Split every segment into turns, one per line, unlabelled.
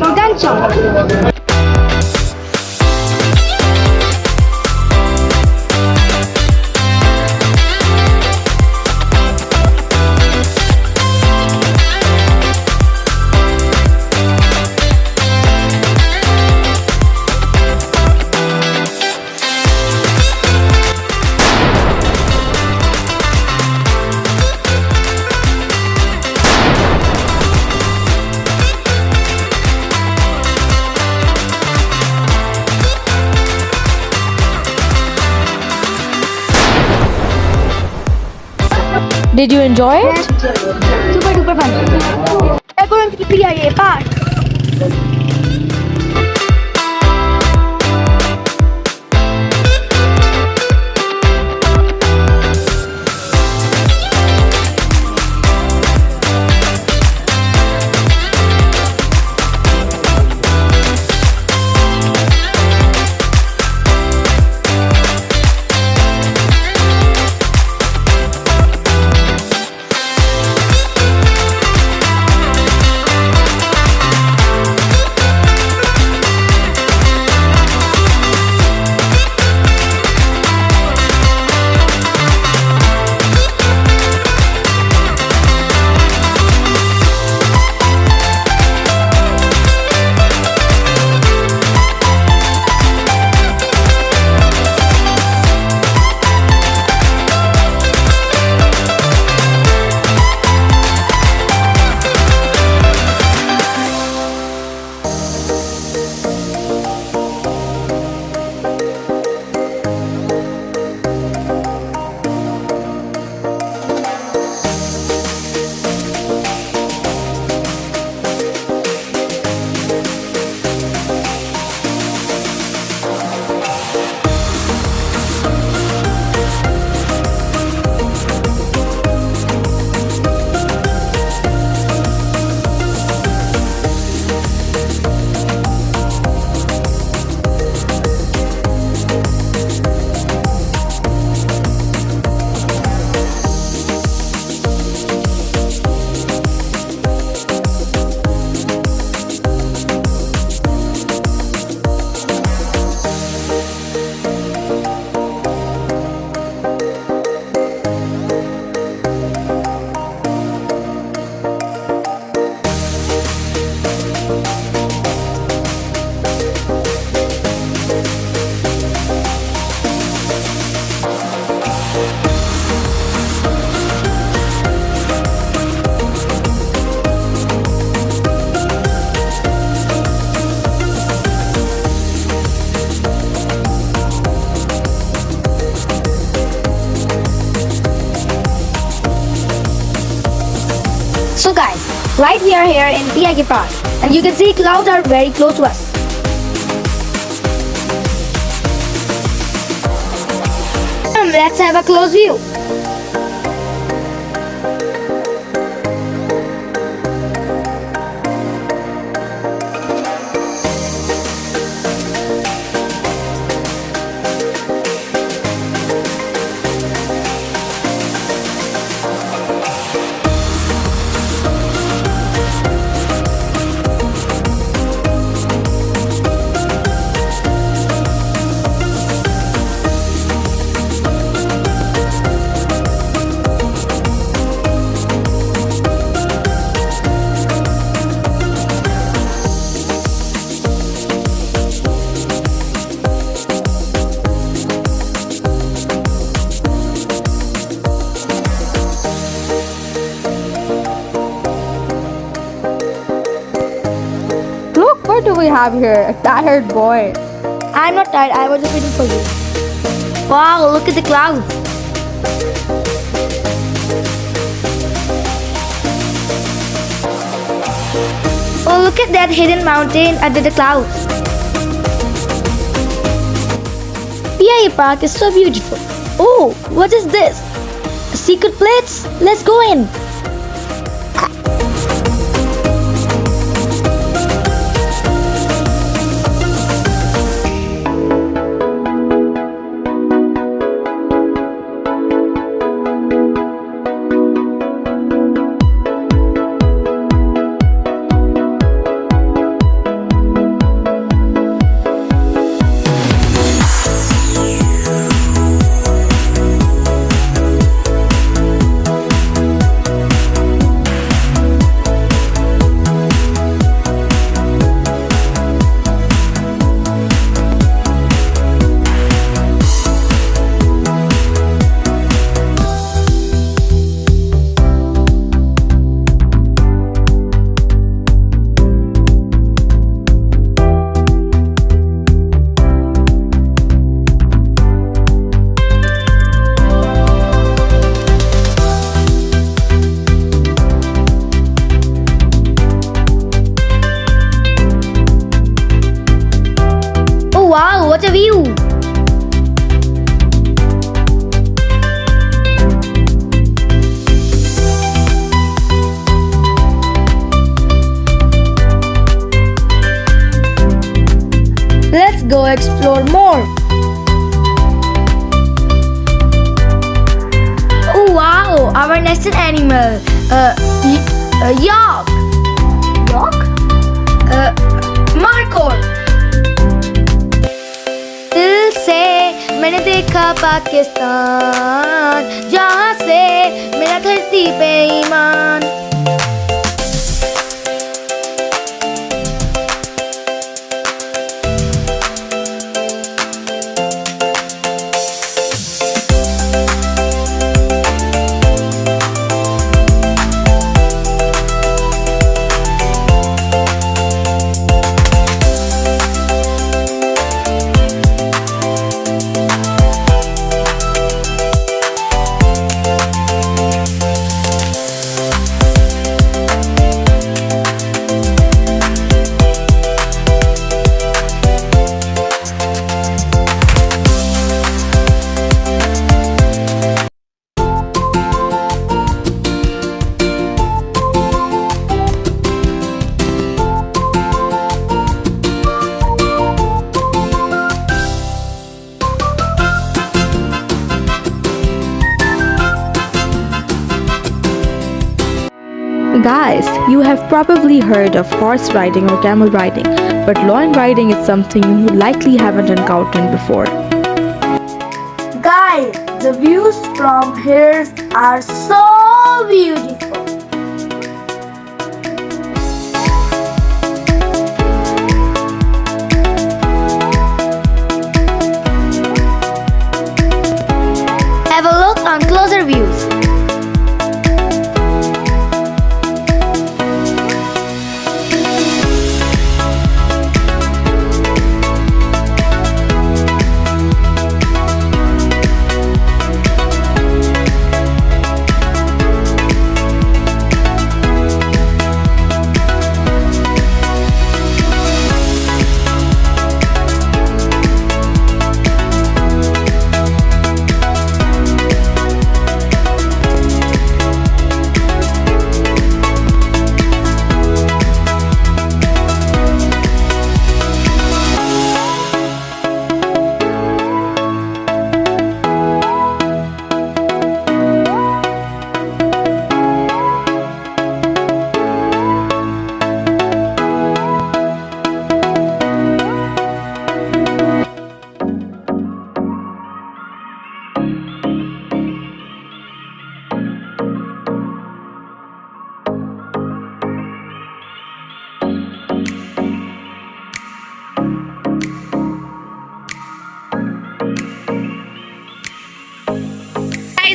and then some.
Did you enjoy it?
Super duper fun. We're going to the PIA park. So guys, right here in PIA Park, and you can see clouds are very close to us. Let's have a close view.
Look, what do we have here? A tired boy.
I'm not tired, I was just waiting for you. Wow, look at the clouds. Oh, look at that hidden mountain under the clouds. PIA Park is so beautiful. Oh, what is this? A secret place? Let's go in. what a view! Let's go explore more. Oh wow, our next animal. Yak.
Rock?
Markhor. दिल से मैंने देखा पाकिस्तान, जहाँ से मेरा धरती पे ईमान।
Guys, you have probably heard of horse riding or camel riding, but lion riding is something you likely haven't encountered before.
Guys, the views from here are so beautiful. Have a look on closer views.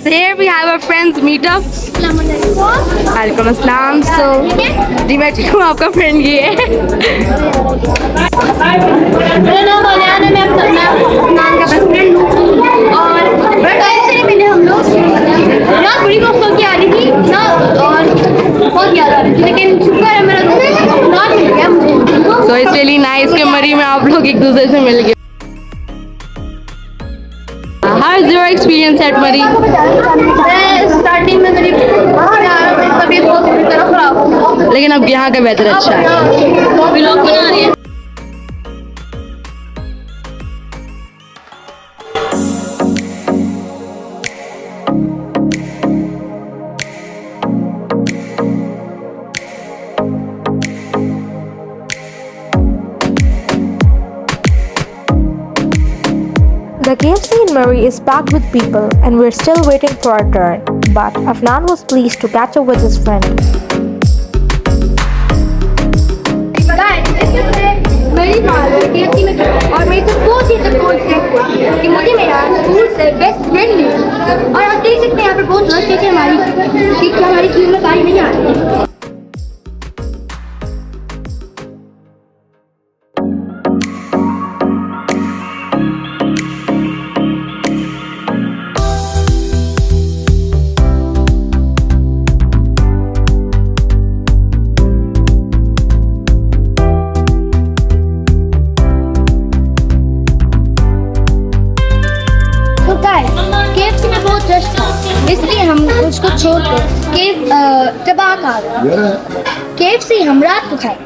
Here we have our friends meetup. Welcome assalam. So, जी मैं ठीक हूँ, आपका friend ये है.
मेरा नाम आलियान है, मैं नाम का बेस्ट फ्रेंड हूँ और बड़े मिले हम लोग ना बड़ी दोस्तों की आ रही थी ना और बहुत याद आ रही थी, लेकिन शुक्र है मेरा दोस्त अपना मिल गया मुझे.
So it's really nice कि मरी में आप लोग एक दूसरे से मिल गए. How is your experience at Murree?
Starting में मेरी तबीयत बहुत बुरी तरह खराब हो,
लेकिन अब यहाँ का वेदर अच्छा है.
व्लॉग बना रही है.
The KFC in Murree is packed with people and we're still waiting for our turn. But Afnan was pleased to catch up with his friend.
मेरी KFC में और मेरे से बहुत ही सपोर्ट है कि मुझे मेरा स्कूल से बेस्ट फ्रेंड मिला और आप देख सकते हैं यहाँ पर बहुत रश है हमारी क्यू में गाड़ी नहीं आ रही.
छोटे केव तबाह खा गए केव से हम रात को खाए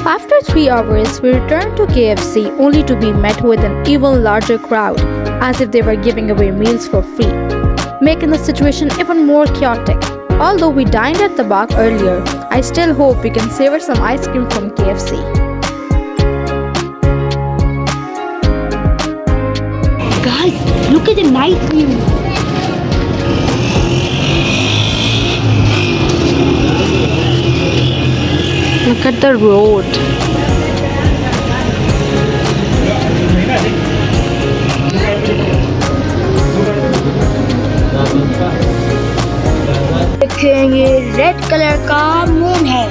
After 3 hours, we returned to KFC only to be met with an even larger crowd, as if they were giving away meals for free, making the situation even more chaotic. Although we dined at the bar earlier, I still hope we can savor some ice cream from KFC.
Guys, look at the night view.
Look at the road.
देखें ये red colour का moon है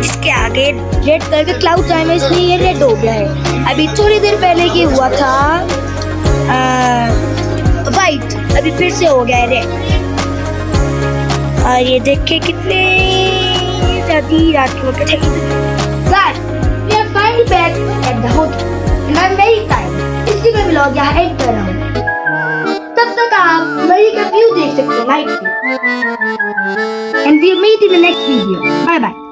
जिसके आगे red colour के clouds आए हैं इसलिए ये रेड हो गया है अभी थोड़ी देर पहले ये हुआ था वाइट अभी फिर से हो गया है रेड और ये देखें कितने ज्यादा रात को कटे guys we are finally back at the hotel and I'm very tired इसलिए मैं व्लॉग यहाँ एंड कर रहा हूँ तब तक आप मरी का व्यू देख सकते हैं night view and we'll meet in the next video bye bye